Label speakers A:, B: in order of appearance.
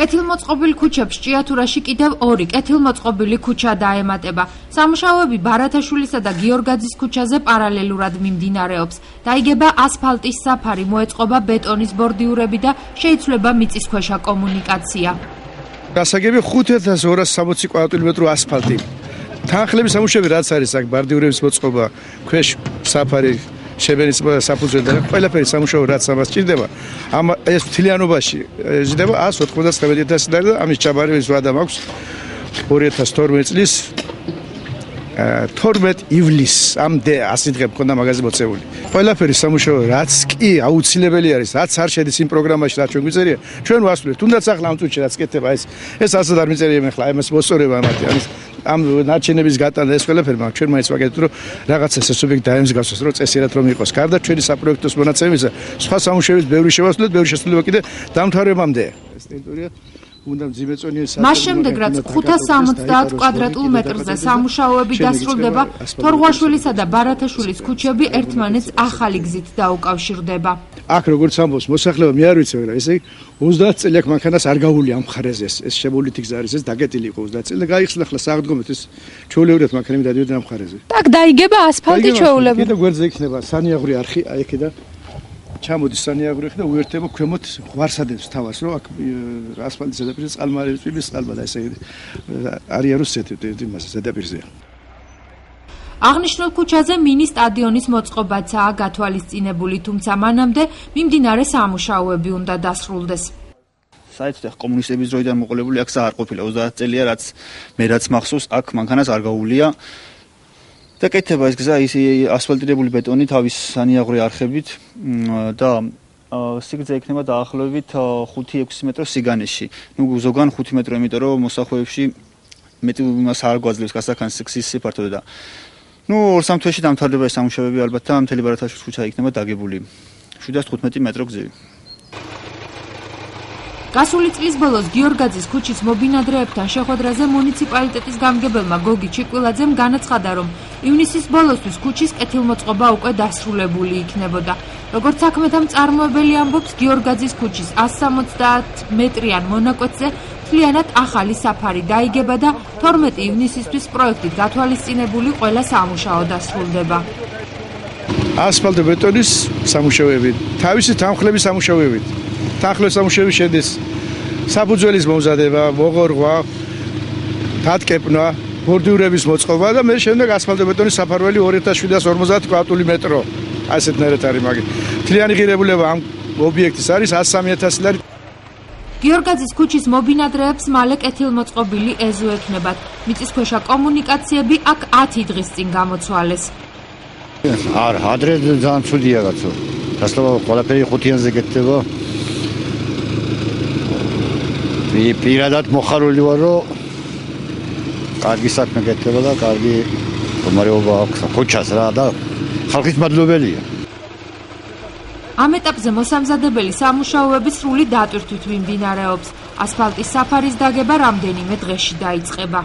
A: კეთილმოწყობილ ქუჩებს ჭიათურაში კიდევ 2 კეთილმოწყობილი ქუჩა დაემატება. სამუშაოები ბარათაშვილისა და გიორგაძის ქუჩაზე პარალელურად მიმდინარეობს. დაიგება ასფალტის საფარი, მოეწყობა ბეტონის ბორდიურები და შეიცვლება მიწისქვეშა კომუნიკაცია.
B: გასაგები 5260 კვადრატმეტრ ასფალტი. თანხლების სამუშაოები რაც არის აქ ბორდიურების მოწყობა, ქვეშ საფარი შებენის საფუძველი და ყველაფერი სამუშაო რაც ამას სჭირდება. ეს მთლიანობაში იზრდება 199,000 და ამის ჩაბარი ის ვადა მაქვს 2012 წლის 12 ივლისამდე 100 დღე მქონდა მაღაზია მოწეული. ყველაფერი სამუშაო რაც კი აუცილებელი არის, რაც არ შედის იმ პროგრამაში, რაც ჩვენ გვიწერია, ჩვენ ვასრულებთ. თუნდაც ახლა ამ წუთში რაც კეთება ეს ასად არ მიწერია მე ხლა, ამას მოსწორება ამათი, ამ ნარჩენების გატანა ეს ყველაფერი, მაგრამ ჩვენ მაინც ვაკეთებთ, რომ რაღაცა სუბიექტი დაემსგავსოს, რომ წესიერად რომ იყოს. გარდა ჩვენი საპროექტოს მონაცემისა, სხვა სამუშაოების ბევრი შევასრულეთ, ბევრი შესრულება კიდე დამთავრებამდე. ეს ტერიტორია უნდა ძიმეწონიერ
A: მას შემდეგ რაც 570 კვადრატულ მეტრზე სამუშაოები დასრულდება, თორღვაშვილისა და ბარათაშვილის ქუჩები ერთმანეთს ახალი გზით დაუკავშირდება.
B: აქ როგორც ამბობს მოსახლეობა, მე არ ვიცი, მაგრამ ესე 30 წელი აქ მანქანას არ გაუვლია ამ მხარეზე, ეს შემოვლითი გზა არის, ეს დაგეტილი იყო 30 წელი და გაიხსნა ახლა საღდგომით ეს ჩვეულებრივად მანქანები დადიოდნენ ამ მხარეზე.
A: так დაიგება ასფალტი ჩვეულებრივად.
B: კიდე გვერდზე იქნება სანიაღური არხი, აი აქედან ჩამოდის სანიაღური და უერთდება ქვემოთ ღვარსადებს თავს, რომ აქ ასფალტის ზედაპირზე წყალმარების პირის წყალბადა ესე არიან იმას ზედაპირზეა.
A: აღნიშნულ ქუჩაზე მინი სტადიონის მოწყობაცაა გათვალისწინებული, თუმცა მანამდე მიმდინარე სამუშაოები უნდა დასრულდეს.
C: საერთოდ კომუნისტების დროიდან მოყოლებული აქ არ ყოფილა 30 წელია, რაც მახსოვს, აქ მანქანას არ გაუვლია. და კეთება ეს გზა ის ასფალტირებული ბეტონი თავის სანიაღური არხებით და სიგრძე იქნება დაახლოებით 5-6 მეტრო სიგანეში. ნუ ზოგან 5 მეტრო, იმიტომ რომ მოსახლეებში მეტი იმას არ გვაძლევს გასახანს სიგზის სიფართო და ნუ 2-3 თვეში დამთავრდება ეს სამუშაოები ალბათ და მთელი ბარათაშვილის ქუჩა იქნება დაგებული 715 მეტრო გზები.
A: გასული წლის ბოლოს გიორგაძის ქუჩის მობინადრეებთან შეხვედრაზე მუნიციპალიტეტის გამგებელმა გოგი ჩიკვილაძემ განაცხადა, რომ ივნისის ბოლოსთვის ქუჩის კეთილმოწყობა უკვე დასრულებული იქნებოდა. როგორც საქმეთა მწარმოებელი ამბობს, გიორგაძის ქუჩის 170 მეტრიან მონაკვეთზე მთლიანად ახალი საფარი დაიგება და 12 ივნისისთვის პროექტით გათვალისწინებული ყველა სამუშაო დასრულდება.
B: ასფალტო-ბეტონის სამუშაოები, თავისი თანხლების სამუშაოები. თანხლების სამუშაოები შედის საფუძველის მომზადება, მოღორღვა, დატკეპნა, ბორდიურების მოწყობა და მე შემდეგ ასფალტო-ბეტონის საფარველი 2750 კვადრატმეტრო. ასეთნაირად არის მაგით. მთლიანი ღირებულება ამ ობიექტის არის 103,000 ლარი.
A: გიორგაძის ქუჩის მობინადრეებს მალე კეთილმოწყობილი ეზო ექნებათ. მიწისქვეშა კომუნიკაციები აქ 10 დღის წინ გამოცვალეს.
D: არ, ადრე ძალიან ცუდია კაცო. გასწავლა ყველაფერი ხუთიანზე გეთდება. პირადად მოხარული ვარ, რომ კარგი საქმე გეთდება და კარგი მდგომარეობა აქვს ქუჩას რა და ხალხის მადლობელია.
A: ამ ეტაპზე მოსამზადებელი სამუშაოები სრული დატვირთვით მიმდინარეობს. ასფალტის საფარის დაგება რამდენიმე დღეში დაიწყება.